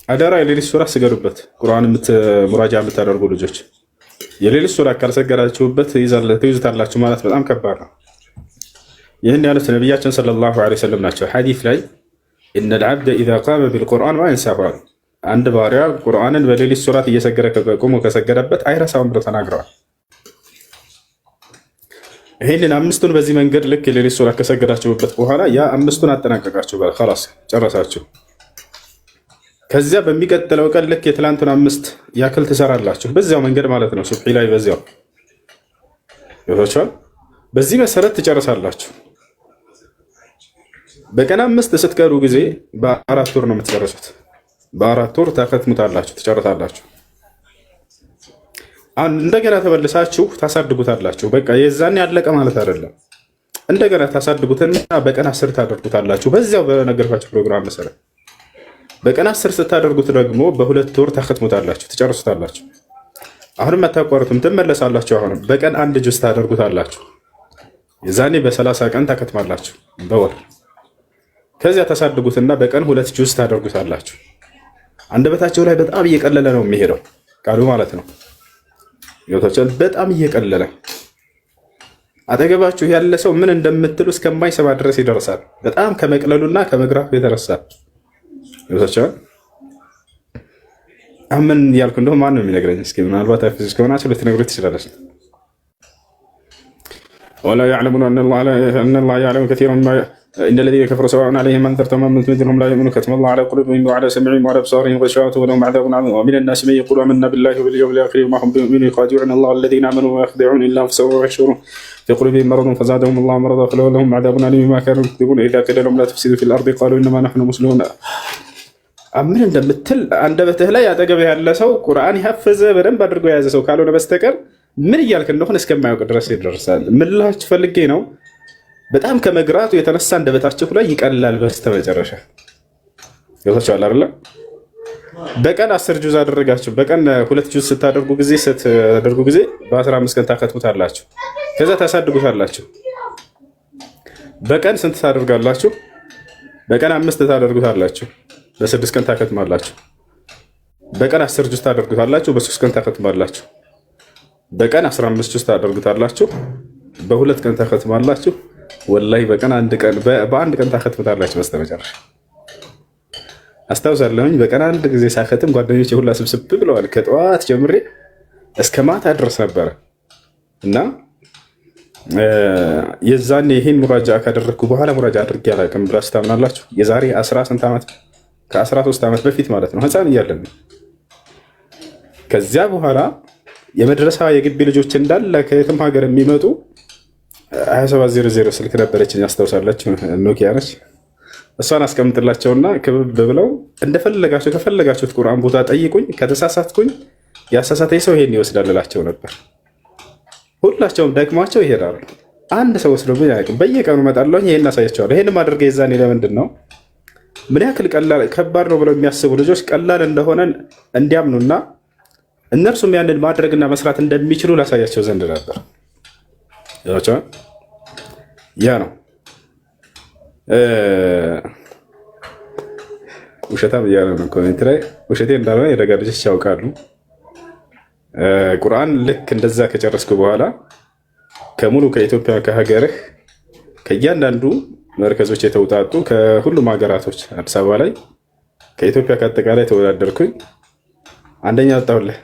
አደራ የሌሊት ሶላት ስገዱበት። ቁርአን ሙራጃ የምታደርጉ ልጆች የሌሊት ሶላት ካልሰገዳችሁበት ትይዙታላችሁ ማለት በጣም ከባድ ነው። ይህን ያሉት ነቢያችን ሰለላሁ ዐለይሂ ወሰለም ናቸው። ሐዲስ ላይ ኢነል ዐብደ ኢዛ ቃመ ቢልቁርአን ማ የንሳሁ፣ አንድ ባሪያ ቁርአንን በሌሊት ሶላት እየሰገደ ቆሞ ከሰገደበት አይረሳውም ብለው ተናግረዋል። ይሄንን አምስቱን በዚህ መንገድ ልክ የሌሊት ሶላት ከሰገዳችሁበት በኋላ ያ አምስቱን አጠናቀቃችሁ خلاص ጨረሳችሁ። ከዚያ በሚቀጥለው ቀን ልክ የትላንቱን አምስት ያክል ትሰራላችሁ በዚያው መንገድ ማለት ነው። ሱብሒ ላይ በዚያው ይወጣቻል። በዚህ መሰረት ትጨርሳላችሁ። በቀን አምስት ስትቀሩ ጊዜ በአራት ወር ነው የምትጨርሱት። በአራት ወር ታከትሙታላችሁ፣ ትጨርሳላችሁ። እንደገና ተመልሳችሁ ታሳድጉታላችሁ። በቃ የዛን ያለቀ ማለት አይደለም። እንደገና ታሳድጉትና በቀን 10 ታደርጉታላችሁ። በዚያው በነገርኳችሁ ፕሮግራም መሰረት በቀን 10 ስታደርጉት ደግሞ በሁለት ወር ታከትሙታላችሁ፣ ትጨርሱታላችሁ። አሁንም አታቋርጡም፣ ትመለሳላችሁ። አሁንም በቀን አንድ ጁዝ ታደርጉታላችሁ። የዛኔ በ30 ቀን ታከትማላችሁ በወር። ከዚያ ታሳድጉትና በቀን 2 ጁዝ ታደርጉታላችሁ። አንደበታቸው ላይ በጣም እየቀለለ ነው የሚሄደው ቃሉ ማለት ነው። ይወታቻል። በጣም እየቀለለ አጠገባችሁ ያለ ሰው ምን እንደምትሉ እስከማይሰማ ድረስ ይደርሳል። በጣም ከመቅለሉና ከመግራፉ የተነሳ ይወታቻል። አምን ያልኩ እንደው ማን ነው የሚነግረኝ? እስኪ ምናልባት አፍዝ ከሆናችሁ ልትነግሩት ትችላላችሁ። ولا يعلمون ان الله يعلم كثيرا مما ان الذين كفروا سواء عليهم انذرتهم ام لم تنذرهم لا يؤمنون كتم الله على قلوبهم وعلى سمعهم وعلى ابصارهم غشاوة ولهم عذاب عظيم ومن الناس من يقول آمنا بالله وباليوم الاخر وما هم بمؤمنين يخادعون الله الذين امنوا ويخدعون الا انفسهم ويشعرون في قلوبهم مرض فزادهم الله مرضا ولهم عذاب أليم بما كانوا يكذبون اذا قيل لهم لا تفسدوا في الارض قالوا انما نحن مسلمون አምን እንደምትል አንደበትህ ላይ አጠገብህ ያለ ሰው ቁርአን ያፈዘ በደንብ አድርጎ የያዘ ሰው ካልሆነ በስተቀር ምን እያልክ እንደሆነ እስከማያውቅ ድረስ ይደርሳል። ምን ልላችሁ ፈልጌ ነው፣ በጣም ከመግራቱ የተነሳ አንደበታችሁ ላይ ይቀላል። በስተመጨረሻ ይወጣቻል አይደል? በቀን 10 ጁዝ አደረጋችሁ። በቀን 2 ጁዝ ስታደርጉ ጊዜ በ15 ቀን ታከትሙታላችሁ። ከዛ ታሳድጉታላችሁ። በቀን ስንት ታደርጋላችሁ? በቀን 5 ታደርጉታላችሁ። በ6 ቀን ታከትማላችሁ። በቀን 10 ጁዝ ታደርጉታላችሁ። በ3 ቀን ታከትማላችሁ። በቀን 15 ጁዝ ታደርጉታላችሁ። በ2 ቀን ታከትማላችሁ። ወላሂ በአንድ ቀን ታከትሙታላችሁ። በስተመጨረሻ አስታውሳለሁኝ በቀን አንድ ጊዜ ሳከትም ጓደኞቼ ሁላ ስብስብ ብለዋል። ከጠዋት ጀምሬ እስከ ማታ ድረስ ነበረ እና የዛኔ ይሄን ሙራጃ ካደረግኩ በኋላ ሙራጃ አድርጌ አላውቅም ብላችሁ ታምናላችሁ? የዛሬ 13 ዓመት ከ13 ዓመት በፊት ማለት ነው፣ ህፃን እያለን ነው። ከዚያ በኋላ የመድረሳ የግቢ ልጆች እንዳለ ከየትም ሀገር የሚመጡ 2700 ስልክ ነበረችኝ አስታውሳላችሁ፣ ኖኪያ ነች። እሷን አስቀምጥላቸውና ክብብ ብለው እንደፈለጋችሁ ከፈለጋችሁት ቁርአን ቦታ ጠይቁኝ፣ ከተሳሳትኩኝ ያሳሳተኝ ሰው ይሄን ይወስዳል እላቸው ነበር። ሁላቸውም ደግሟቸው ይሄዳሉ። አንድ ሰው ወስዶብኝ አያውቅም። በየቀኑ እመጣለሁ፣ ይሄን አሳያቸዋለሁ። ይሄን ማድረግ የዛኔ ለምንድን ነው ምን ያክል ከባድ ነው ብለው የሚያስቡ ልጆች ቀላል እንደሆነ እንዲያምኑና እነርሱም ያንን ማድረግና መስራት እንደሚችሉ ላሳያቸው ዘንድ ነበር። ያ ነው ውሸታም እያለ ነው ኮሜንት ላይ ውሸቴ እንዳልሆነ የደጋ ልጆች ያውቃሉ። ቁርአን ልክ እንደዛ ከጨረስኩ በኋላ ከሙሉ ከኢትዮጵያ ከሀገርህ ከእያንዳንዱ መርከዞች የተውጣጡ ከሁሉም ሀገራቶች አዲስ አበባ ላይ ከኢትዮጵያ ከአጠቃላይ ተወዳደርኩኝ። አንደኛ ወጣሁልህ።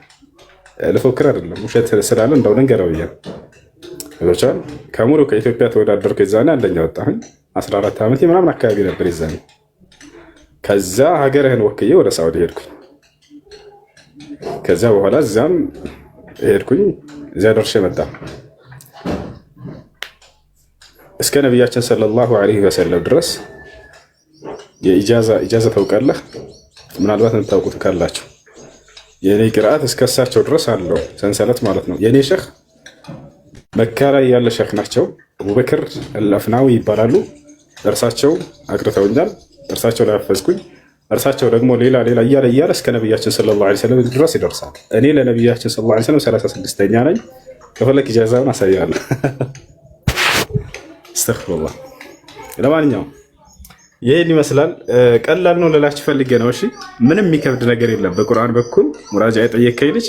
ልፎክር አይደለም ውሸት ስላለ እንደው ልንገረው ብያለሁ። ከሙሉ ከኢትዮጵያ ተወዳደርኩ። የዛኔ አንደኛ ወጣሁኝ። 14 ዓመት ምናምን አካባቢ ነበር የዛኔ። ከዛ ሀገርህን ወክዬ ወደ ሳውዲ ሄድኩኝ። ከዛ በኋላ እዛም ሄድኩኝ። እዚያ ደርሼ መጣ እስከ ነቢያችን ሰለላሁ ዐለይሂ ወሰለም ድረስ የኢጃዛ ታውቃለህ? ምናልባት እንታውቁት ካላችሁ የኔ ቅርአት እስከ እሳቸው ድረስ አለው ሰንሰለት ማለት ነው። የኔ ሸህ መካ ላይ ያለ ሸህ ናቸው። አቡበክር አልአፍናዊ ይባላሉ። እርሳቸው አቅርተውኛል። እርሳቸው ላይ አፈዝኩኝ። እርሳቸው ደግሞ ሌላ እያለ እስከ ነቢያችን ሰለላሁ ዐለይሂ ወሰለም ድረስ ይደርሳል። እኔ ለነቢያችን ሰለላሁ ዐለይሂ ወሰለም 36ኛ ነኝ። ከፈለክ ኢጃዛውን አሳያለሁ። አስተግፊሩላህ። ለማንኛውም ይሄን ይመስላል። ቀላል ነው ልላችሁ ፈልጌ ነው። እሺ ምንም የሚከብድ ነገር የለም። በቁርአን በኩል ሙራጃ የጠየቀኝ ልጅ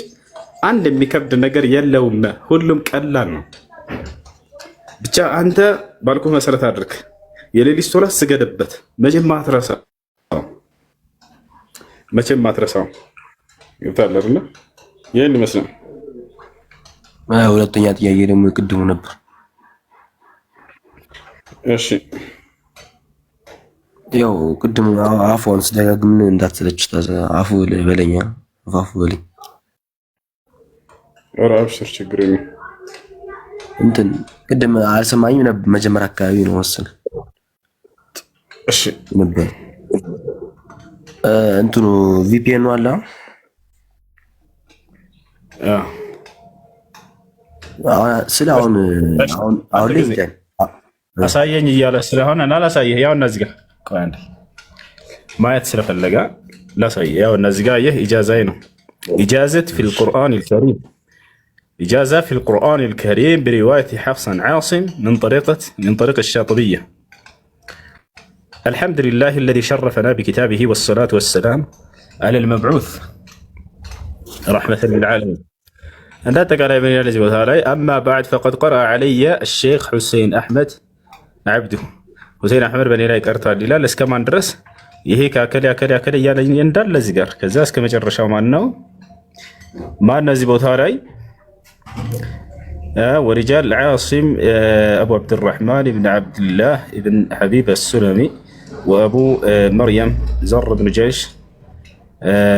አንድ የሚከብድ ነገር የለውም። ሁሉም ቀላል ነው። ብቻ አንተ ባልኩ መሰረት አድርግ። የሌሊት ሶላት ስገድበት መቼም አትረሳው። ይታለርና ይሄን ይመስላል። ሁለተኛ ጥያቄ ደግሞ ቅድሙ ነበር እሺ ያው ቅድም አፉን ስደጋግም እንዳትሰለች አፉ በለኛ አፉ በለኝ ኧረ አብሽር ችግር የለም እንትን ቅድም አልሰማኝም ነበር መጀመሪያ አካባቢ ነው ወሰነ እሺ ነበር እንትኑ ቪፒኤን አለ ስለአሁን ላይ ይላል አሳየኝ እያለ ስለሆነ እና ላሳየህ ያው እነዚህ ጋር አንዴ ማየት ስለፈለገ ላሳየህ ያው እነዚህ ጋር ይህ ኢጃዛዬ ነው ኢጃዘት ፊል ቁርአን الكريم إجازة في القرآن الكريم برواية حفص عن عاصم من طريق الشاطبية الحمد لله الذي شرفنا بكتابه والصلاة والسلام على المبعوث رحمة للعالمين عندك على من يلزم وثالي أما بعد فقد قرأ علي الشيخ حسين أحمد عبده حسين أحمد بن إلهي قرطة لله لس كمان درس يهيك أكل يالا يندل لزقر كذاس كما جرشاو ما نزي بوثالي ورجال عاصم أبو عبد الرحمن بن عبد الله بن حبيب السلمي وأبو مريم زر بن جيش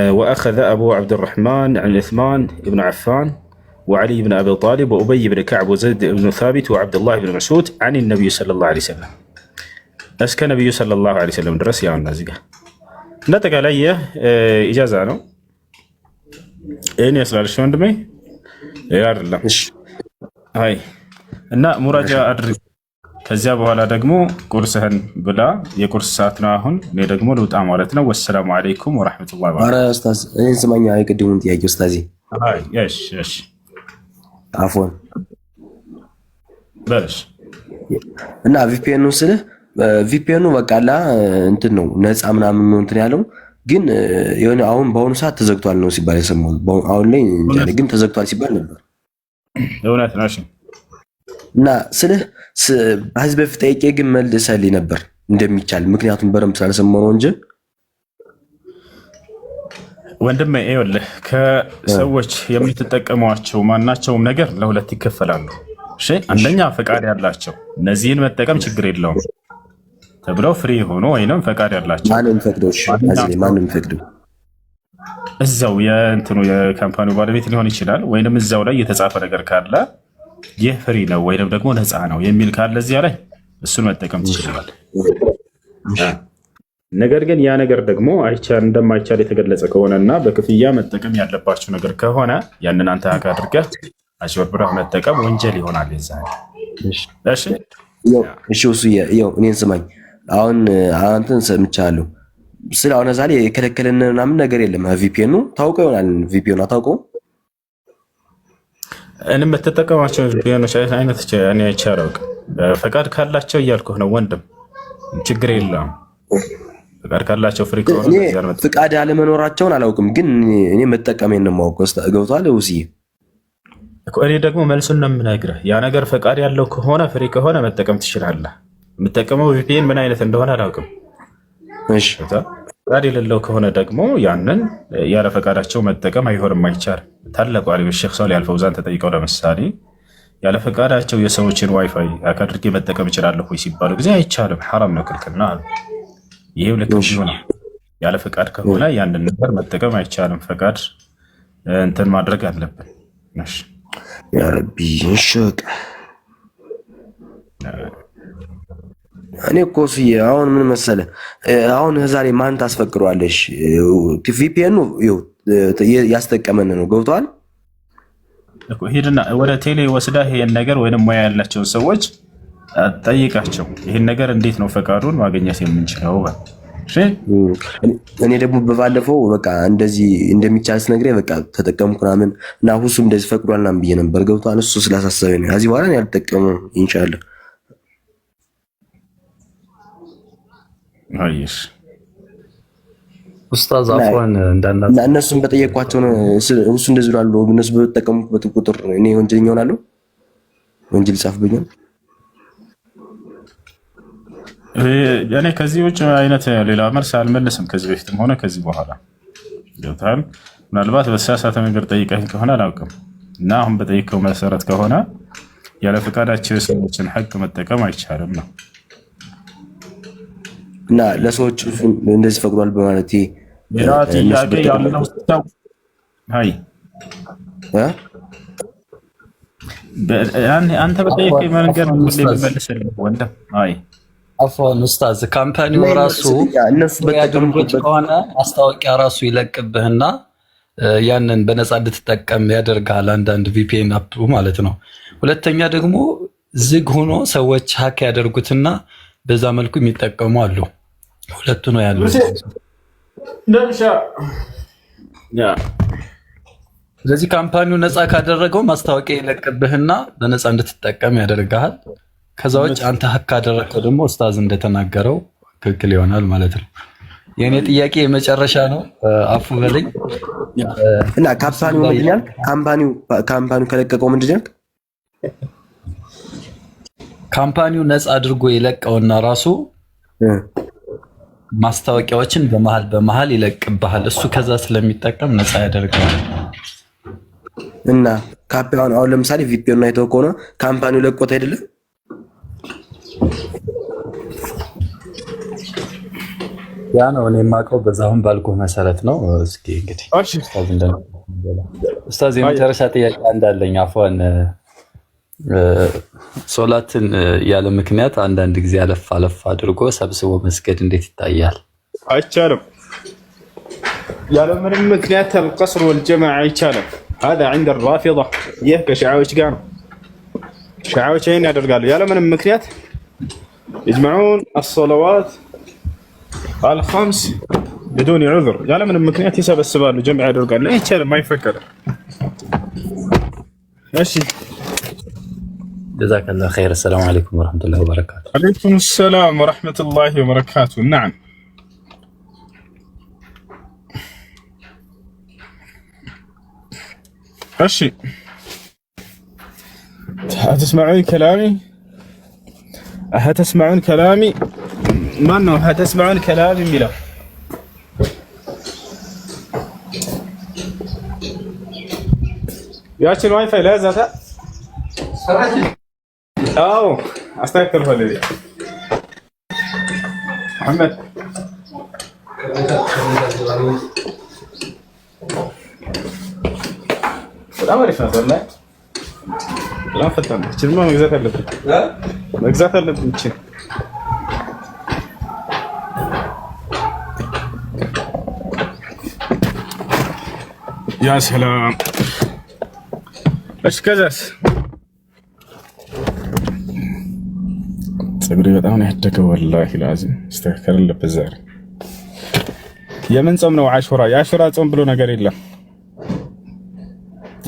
وأخذ أبو عبد الرحمن عن عثمان بن عفان وعلي بن أبي طالب وأبي بن كعب وزيد بن ثابت وعبد الله بن مسعود عن النبي صلى الله عليه وسلم أسكن النبي صلى الله عليه وسلم درس يا النازقة نتق علي إجازة أنا إني أسأل شو عندي يا الله هاي እና ሙራጃ አድርግ ከዚያ በኋላ ደግሞ ቁርስህን ብላ የቁርስ ሰዓት ነው አሁን እኔ ደግሞ ልውጣ ማለት ነው ወሰላሙ አለይኩም ወራህመቱላሂ ወበረካቱ ኧረ ኡስታዝ እኔን ስማኛ አይቀድሙን ጥያቄ ኡስታዚ አይ እሺ አፎን በልሽ እና ቪፒኤኑ ስልህ ቪፒኤኑ በቃላ እንትን ነው ነፃ ምናምን ነው እንትን ያለው ግን የሆነ አሁን በአሁኑ ሰዓት ተዘግቷል ነው ሲባል የሰማሁት አሁን ላይ ግን ተዘግቷል ሲባል ነበር እውነት ነው እሺ እና ስልህ ህዝብ በፊት ጠይቄ ግን መልሰልኝ ነበር እንደሚቻል ምክንያቱም በረምብ ስላልሰማሁ ነው እንጂ ወንድሜ ይኸውልህ ከሰዎች የምትጠቀሟቸው ማናቸውም ነገር ለሁለት ይከፈላሉ እሺ አንደኛ ፈቃድ ያላቸው እነዚህን መጠቀም ችግር የለውም ተብለው ፍሪ ሆኖ ወይንም ፈቃድ ያላቸው ማንም ፈቅደው እዛው የእንትኑ የካምፓኒው ባለቤት ሊሆን ይችላል ወይንም እዛው ላይ የተጻፈ ነገር ካለ ይህ ፍሪ ነው ወይንም ደግሞ ነፃ ነው የሚል ካለ እዚያ ላይ እሱን መጠቀም ትችላለህ ነገር ግን ያ ነገር ደግሞ እንደማይቻል የተገለጸ ከሆነና በክፍያ መጠቀም ያለባቸው ነገር ከሆነ ያንን አንተ ሀቅ አድርገህ አጭበርብረህ መጠቀም ወንጀል ይሆናል ይዛል እሺ እሱ እኔን ስማኝ አሁን አንተን ሰምቻለሁ ስለሆነ ዛሬ የከለከለን ምናምን ነገር የለም ቪፒኤኑ ታውቀው ይሆናል ቪፒኤኑ አታውቀው እኔም በተጠቀማቸው ቪፒኤኖች አይነት እኔ አይቻለሁ ፈቃድ ካላቸው እያልኩህ ነው ወንድም ችግር የለውም ፈቃድ ካላቸው ፍሪ ከሆነ ፈቃድ አለመኖራቸውን አላውቅም ግን እኔ መጠቀሜን ነው የማውቀው ገብቷል ውስዬ እኔ ደግሞ መልሱን ነው የምነግርህ ያ ነገር ፈቃድ ያለው ከሆነ ፍሪ ከሆነ መጠቀም ትችላለህ የምጠቀመው ቪፒኤን ምን አይነት እንደሆነ አላውቅም እሺ ፈቃድ የሌለው ከሆነ ደግሞ ያንን ያለ ፈቃዳቸው መጠቀም አይሆንም አይቻልም ታላቁ አሊም ሼክ ሷሊህ አልፈውዛን ተጠይቀው ለምሳሌ ያለ ፈቃዳቸው የሰዎችን ዋይፋይ አድርጌ መጠቀም እችላለሁ ወይ ሲባሉ ጊዜ አይቻልም ሐራም ነው ክልክል ነው ይሄው ልክ ነው ያለ ፈቃድ ከሆነ ያንን ነገር መጠቀም አይቻልም ፈቃድ እንትን ማድረግ አለብን እሺ ያ ረቢ እንሽቅ እኔ እኮ አሁን ምን መሰለህ አሁን ዛሬ ማን ታስፈቅሯለሽ ቪፒኤኑ ያስጠቀመን ነው ገብቷል እኮ ሄድና ወደ ቴሌ ወስደህ ይሄን ነገር ወይንም ሙያ ያላቸው ሰዎች ጠይቃቸው ይሄን ነገር እንዴት ነው ፈቃዱን ማግኘት የምንችለው እሺ እኔ ደግሞ በባለፈው በቃ እንደዚህ እንደሚቻል ስነግረኝ በቃ ተጠቀምኩ ምናምን እና ሁሱም እንደዚህ ፈቅዷልና ብዬ ነበር ገብቷል እሱ ስላሳሰበኝ ነው ከዚህ በኋላ ያልተጠቀመው ኢንሻአላህ አይሽ ኡስታዝ አፍዋን እንዳናስ እነሱን በጠየቋቸው ነው እሱ እንደዚህ ብሏል እነሱ በተጠቀሙበት ቁጥር እኔ ወንጀለኛ ሆናለሁ ወንጀል ጻፍብኛል እኔ ከዚህ ውጭ አይነት ሌላ መልስ አልመልስም ከዚህ በፊትም ሆነ ከዚህ በኋላ ገብቷል ምናልባት በተሳሳተ ነገር ጠይቀኝ ከሆነ አላውቅም እና አሁን በጠይቀው መሰረት ከሆነ ያለ ፈቃዳቸው የሰዎችን ሐቅ መጠቀም አይቻልም ነው እና ለሰዎች እንደዚህ ፈቅዷል በማለት ሌላ ጥያቄ ያለው ሰው አይ አንተ በጠየቀኝ መንገድ ልመልስልህ ወንድም። አይ አፎን ኡስታዝ ካምፓኒው ራሱ እነሱ በተገምቶት ከሆነ ማስታወቂያ ራሱ ይለቅብህና ያንን በነፃ እንድትጠቀም ያደርጋል። አንዳንድ ቪፒኤን አፕ ማለት ነው። ሁለተኛ ደግሞ ዝግ ሆኖ ሰዎች ሀክ ያደርጉትና በዛ መልኩ የሚጠቀሙ አሉ። ሁለቱ ነው ያለው። ስለዚህ ካምፓኒው ነፃ ካደረገው ማስታወቂያ ይለቅብህና በነፃ እንድትጠቀም ያደርጋል። ከዛ ውጭ አንተ ሀክ ካደረገው ደግሞ ኡስታዝ እንደተናገረው ትክክል ይሆናል ማለት ነው። የኔ ጥያቄ የመጨረሻ ነው። አፉ በለኝ እና ካምፓኒው ምንድን ያልክ? ካምፓኒው ከለቀቀው ምንድን ያልክ? ካምፓኒው ነፃ አድርጎ የለቀውና ራሱ ማስታወቂያዎችን በመሃል ይለቅብሃል። እሱ ከዛ ስለሚጠቀም ነፃ ያደርጋል። እና ካምፓኒው አሁን ለምሳሌ ቪፒኤን አይተው ከሆነ ካምፓኒው ለቆት አይደለም? ያ ነው እኔ የማውቀው በዛሁን ባልኩ መሰረት ነው። እስኪ እንግዲህ ኡስታዝ የመጨረሻ ጥያቄ እንዳለኝ አፎን ሶላትን ያለ ምክንያት አንዳንድ ጊዜ አለፍ አድርጎ ሰብስቦ መስገድ እንዴት ይታያል? አይቻልም። ያለ ምንም ምክንያት القصر والجمع አይቻልም። هذا عند الرافضة ይህ ከሺዓዎች ጋር ነው። ሺዓዎች ይሄን ያደርጋሉ። ያለ ምንም ምክንያት يجمعون الصلوات الخمس بدون عذر ያለ ምንም ምክንያት ይሰበስባሉ፣ ጀምዕ ያደርጋሉ። አይቻልም፣ አይፈቀድም። እሺ جزاك الله خير. السلام عليكم ورحمة الله وبركاته. عليكم السلام ورحمة الله وبركاته. نعم أشي هتسمعون كلامي ما أنه هتسمعون كلامي ملا ياشي الواي فاي لا زاتا أو أستغفر الله محمد لا ما رفعت ولا لا فتن شنو ما مجزات اللي لا مجزات اللي بتشين يا سلام ايش كذا ፀጉሬ በጣም ነው ያደገው። ወላሂ ላዚም استغفر الله በዛሬ የምን ጾም ነው? አሹራ። የአሹራ ጾም ብሎ ነገር የለም።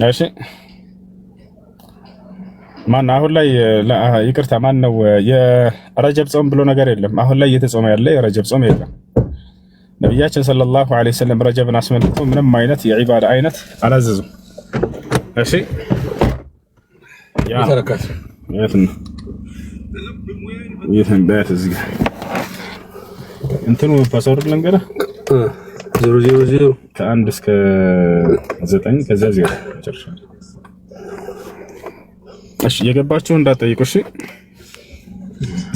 እሺ ማን አሁን ላይ ይቅርታ፣ ማን ነው የረጀብ ጾም ብሎ ነገር የለም። አሁን ላይ እየተጾመ ያለ የረጀብ ጾም የለም። ነብያችን ሰለላሁ ዐለይሂ ወሰለም ረጀብን አስመልክቶ ምንም አይነት የዒባዳ አይነት አላዘዙም። እሺ ያ ተረከት ይሄን በት እዚህ እንትኑ ፓስወርድ ልንገርህ 000 ከ1 እስከ 9 ከዛ 0 ጨርሻለሁ። እሺ የገባችሁ እንዳትጠይቁ። እሺ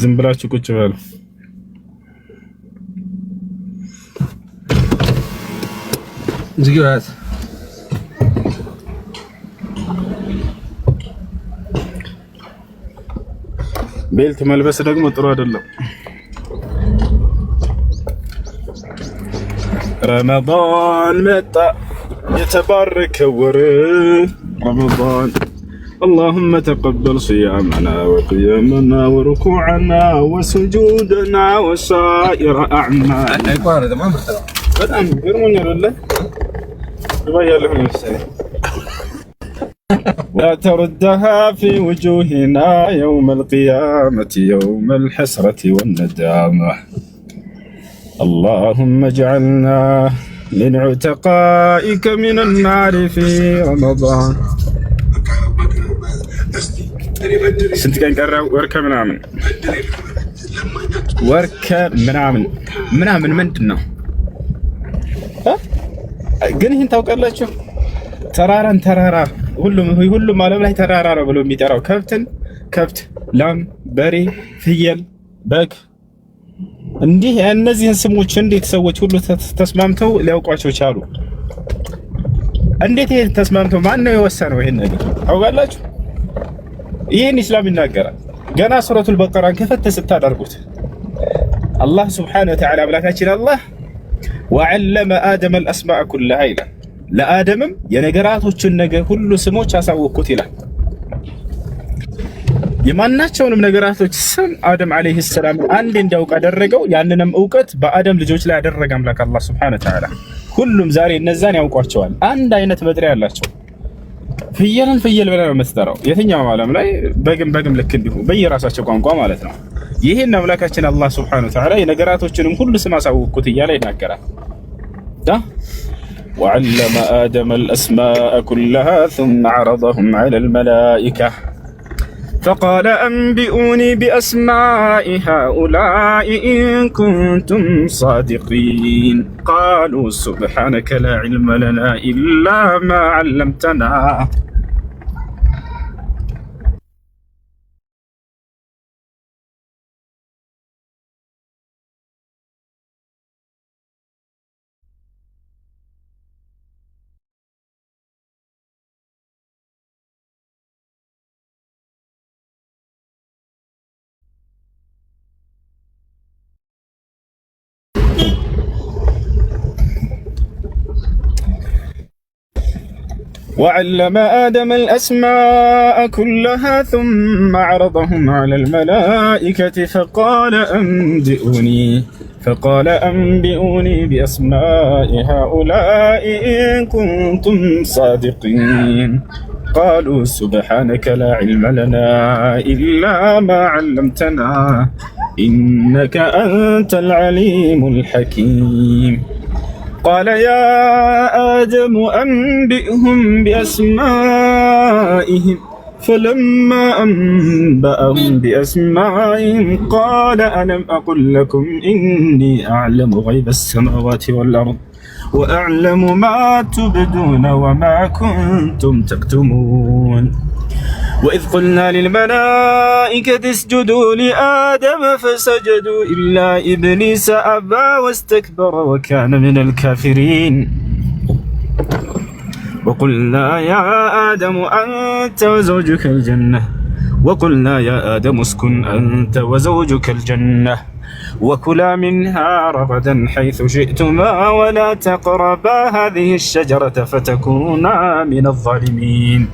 ዝም ብላችሁ ቁጭ በሉ። ዝግባት ቤልት መልበስ ደግሞ ጥሩ አይደለም። ረመዳን መጣ የተባረከ ወር ረመዳን اللهم تقبل صيامنا وقيامنا وركوعنا وسجودنا وسائر أعمالنا. በጣም ገርሞኛል ወላሂ ባያለሁ መሰለኝ لا تردها في وجوهنا يوم القيامة يوم الحسرة والندامة. اللهم اجعلنا من عتقائك من النار في رمضان. ስንት ቀን ቀረው? ወርከ ምናምን ምንድን ነው ግን? ይህን ታውቃላችሁ? ተራራን ተራራ ሁሉም ዓለም ላይ ተራራ ነው ብሎ የሚጠራው ከብትን ከብት፣ ላም፣ በሬ፣ ፍየል፣ በግ እንዲህ እነዚህን ስሞች እንዴት ሰዎች ሁሉ ተስማምተው ሊያውቋቸው ቻሉ? እንዴት ይሄን ተስማምተው ማን ነው የወሰነው? ይሄን ነገር ታውቃላችሁ? ይሄን ኢስላም ይናገራል። ገና ሱረቱል በቀራን ከፈተ ስታደርጉት አላህ ሱብሓነሁ ወተዓላ አምላካችን አላህ ወዐለመ አደመ አልአስማአ ኩለሃ ይላል። ለአደምም የነገራቶችን ነገር ሁሉ ስሞች አሳወቅኩት ይላል። የማናቸውንም ነገራቶች ስም አደም አለይሂ ሰላም አንድ እንዲያውቅ አደረገው። ያንንም እውቀት በአደም ልጆች ላይ ያደረገ አምላክ አላህ ሱብሓነሁ ወተዓላ ሁሉም ዛሬ እነዛን ያውቋቸዋል። አንድ አይነት መጥሪያ ያላቸው። ፍየልን ፍየል ብለህ ነው የምትጠራው የትኛውም ዓለም ላይ፣ በግም ልክ እንዲሁ በየራሳቸው ቋንቋ ማለት ነው። ይህን አምላካችን አላህ ሱብሓነሁ ወተዓላ የነገራቶችንም ሁሉ ስም አሳወቅኩት እያለ ይናገራል። ወዐለመ አደመ አልአስማአ ኩለሃ ثم عرضهم على الملائكة فقال أنبئوني بأسماء هؤلاء إن كنتم صادقين قالوا سبحانك لا علم لنا إلا ما علمتنا وعلم آدم الأسماء كلها ثم عرضهم على الملائكة فقال أنبئوني بأسماء هؤلاء إن كنتم صادقين قالوا سبحانك لا علم لنا إلا ما علمتنا إنك أنت العليم الحكيم قال يا آدم أنبئهم بأسمائهم فلما أنبأهم بأسمائهم قال ألم أقل لكم إني أعلم غيب السماوات والأرض وأعلم ما تبدون وما كنتم تكتمون وإذ قلنا للملائكة اسجدوا لآدم فسجدوا إلا إبليس أبى واستكبر وكان من الكافرين وقلنا يا آدم اسكن أنت وزوجك الجنة وكلا منها رغدا حيث شئتما ولا تقربا هذه الشجرة فتكونا من الظالمين